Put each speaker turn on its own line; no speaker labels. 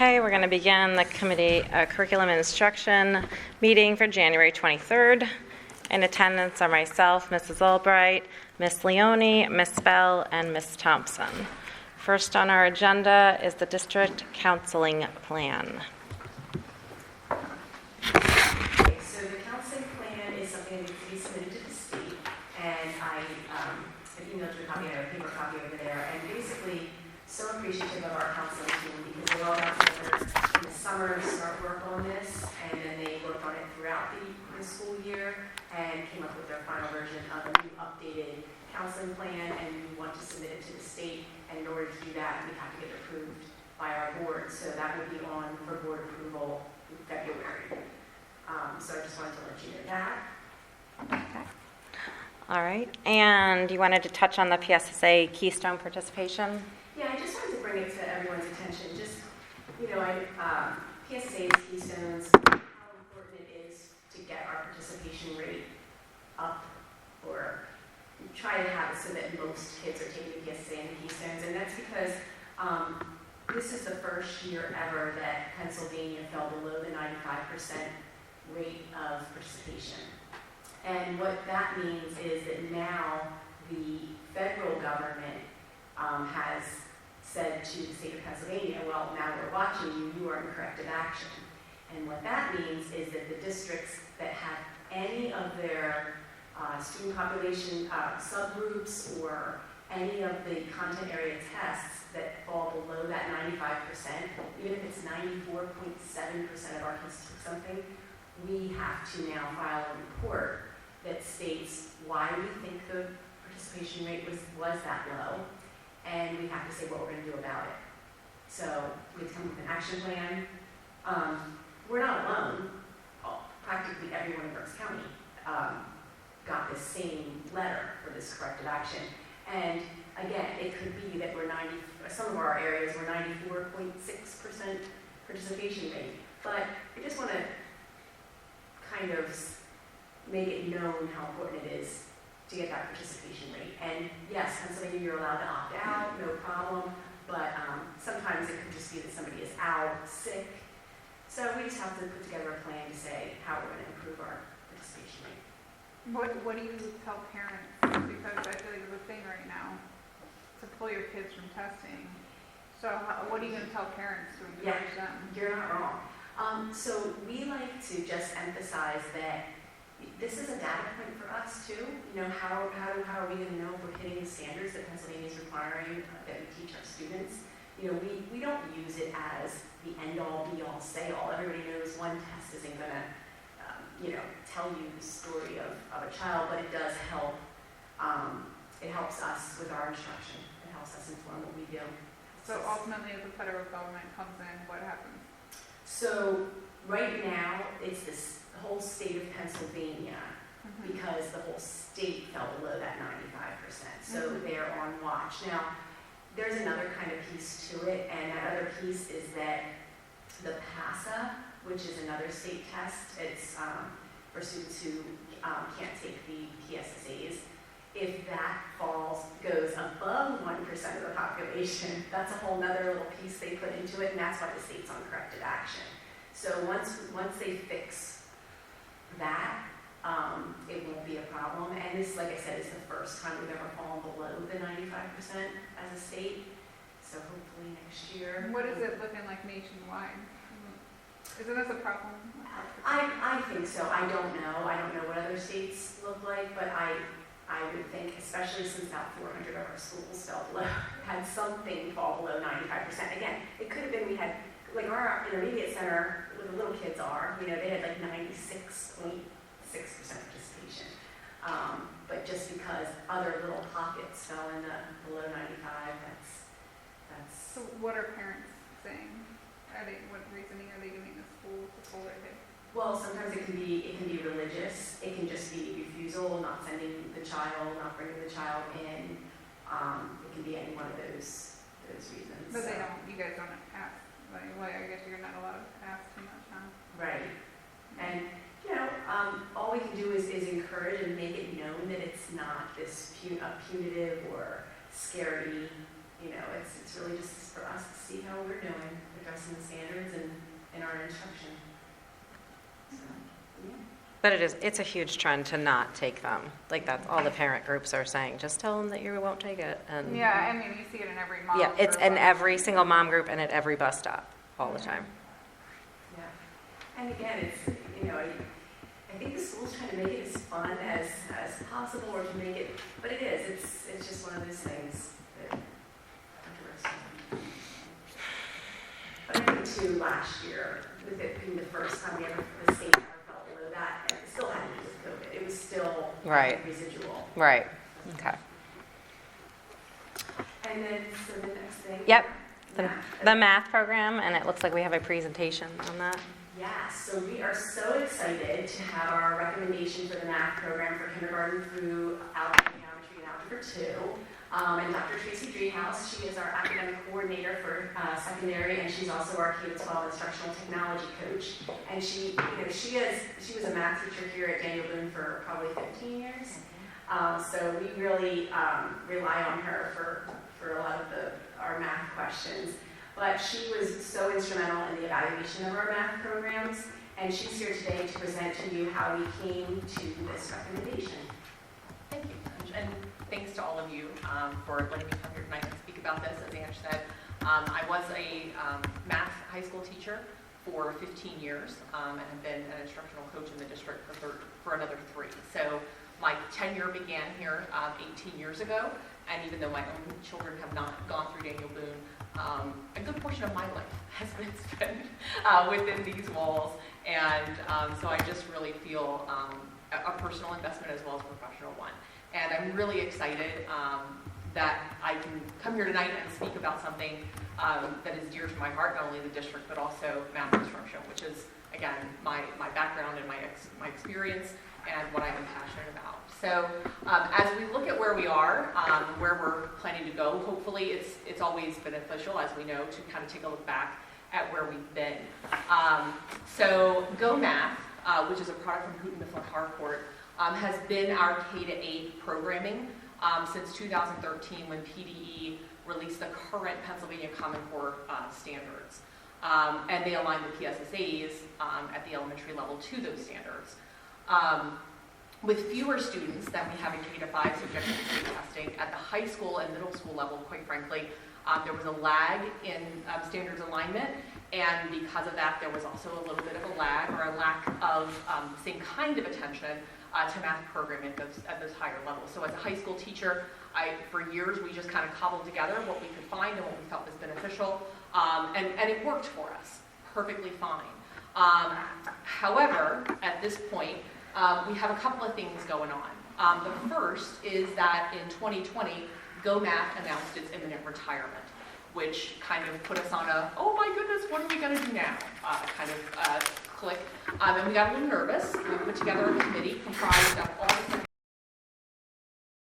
Okay, we're going to begin the committee curriculum and instruction meeting for January 23rd. In attendance are myself, Mrs. Albright, Ms. Leone, Ms. Bell, and Ms. Thompson. First on our agenda is the district counseling plan.
Okay, so the counseling plan is something that needs to be submitted to the state, and I emailed you a copy, I have a paper copy over there, and basically so appreciative of our counseling team because they all got together in the summer to start work on this, and then they worked on it throughout the school year and came up with their final version of a new updated counseling plan, and we want to submit it to the state, and in order to do that, we have to get it approved by our board, so that would be on for board approval in February. So I just wanted to let you know that.
Okay. All right, and you wanted to touch on the PSSA Keystone participation?
Yeah, I just wanted to bring it to everyone's attention. Just, PSSA's Keystones, how important it is to get our participation rate up, or try to have it so that most kids are taking the PSSA and the Keystones. And that's because this is the first year ever that Pennsylvania fell below the 95% rate of participation. And what that means is that now the federal government has said to the state of Pennsylvania, well, now we're watching you, you are in corrective action. And what that means is that the districts that have any of their student population subgroups or any of the content area tests that fall below that 95%, even if it's 94.7% of our kids took something, we have to now file a report that states why we think the participation rate was that low, and we have to say what we're going to do about it. So we come with an action plan. We're not alone. Practically everyone in Berks County got the same letter for this corrective action. And again, it could be that some of our areas were 94.6% participation rate. But I just want to kind of make it known how important it is to get that participation rate. And yes, Pennsylvania, you're allowed to opt out, no problem, but sometimes it could just be that somebody is out, sick. So we just have to put together a plan to say how we're going to improve our participation rate.
What do you tell parents? Because I feel like it's a thing right now to pull your kids from testing. So what are you going to tell parents to encourage them?
You're not wrong. So we like to just emphasize that this is a data point for us too. How are we going to know if we're hitting the standards that Pennsylvania is requiring that we teach our students? We don't use it as the end-all, be-all, say-all. Everybody knows one test isn't going to, tell you the story of a child, but it does help. It helps us with our instruction. It helps us inform what we do.
So ultimately, if the federal government comes in, what happens?
So right now, it's the whole state of Pennsylvania, because the whole state fell below that 95%. So they're on watch. Now, there's another kind of piece to it, and that other piece is that the PASA, which is another state test, it's for students who can't take the PSSAs. If that goes above 1% of the population, that's a whole nother little piece they put into it, and that's why the state's on corrective action. So once they fix that, it won't be a problem. And this, like I said, is the first time we've ever fallen below the 95% as a state. So hopefully next year.
What is it looking like nationwide? Isn't this a problem?
I think so. I don't know. I don't know what other states look like, but I would think, especially since about 400 of our schools had something fall below 95%. Again, it could have been we had, like our intermediate center, where the little kids are, they had like 96.6% participation. But just because other little pockets fell in below 95, that's.
So what are parents saying? What reasoning are they giving the school to pull their kids?
Well, sometimes it can be religious. It can just be refusal, not sending the child, not bringing the child in. It can be any one of those reasons.
But you guys don't ask. I guess you're not allowed to ask too much, huh?
Right. And, all we can do is encourage and make it known that it's not this punitive or scary it's really just for us to see how we're doing, addressing the standards and in our instruction. So, yeah.
But it's a huge trend to not take them. Like, that's all the parent groups are saying. Just tell them that you won't take it. And
Yeah, I mean, you see it in every mom.
yeah, it's in
group.
every single mom group and at every bus stop all the time.
Yeah. And again, it's, I think the school's trying to make it as fun as possible, or to make it, but it is, it's just one of those things that But I think too, last year, with it being the first time the state ever fell below that, and it still hadn't with COVID, it was still
Right.
residual.
Right. Okay.
And then, so the next thing.
Yep.
Math.
The math program, and it looks like we have a presentation on that.
Yeah, so we are so excited to have our recommendation for the math program for kindergarten through algebra, geometry, and algebra 2. And Dr. Tracy Driehaus, she is our academic coordinator for secondary, and she's also our K-12 instructional technology coach. And she was a math teacher here at Daniel Boone for probably 15 years. So we really rely on her for a lot of our math questions. But she was so instrumental in the evaluation of our math programs, and she's here today to present to you how we came to this recommendation.
Thank you, and thanks to all of you for letting me come here tonight and speak about this. As Ange said, I was a math high school teacher for 15 years and have been an instructional coach in the district for another 3. So my tenure began here 18 years ago, and even though my own children have not gone through Daniel Boone, a good portion of my life has been spent within these walls, and so I just really feel a personal investment as well as a professional one. And I'm really excited that I can come here tonight and speak about something that is dear to my heart, not only the district, but also math instruction, which is, again, my background and my experience and what I'm passionate about. So as we look at where we are, where we're planning to go, hopefully it's always beneficial, as we know, to kind of take a look back at where we've been. So Go Math, which is a product from Houghton Mifflin Harcourt, has been our K-8 programming since 2013, when PDE released the current Pennsylvania Common Core standards. And they aligned the PSSAs at the elementary level to those standards. With fewer students than we have in K-5 subjected to state testing, at the high school and middle school level, quite frankly, there was a lag in standards alignment, and because of that, there was also a little bit of a lag or a lack of same kind of attention to math programming at those higher levels. So as a high school teacher, for years we just kind of cobbled together what we could find and what we felt was beneficial, and it worked for us perfectly fine. However, at this point, we have a couple of things going on. The first is that in 2020, Go Math announced its imminent retirement, which kind of put us on a, oh my goodness, what are we going to do now, kind of click. And we got a little nervous. We put together a committee comprised of all the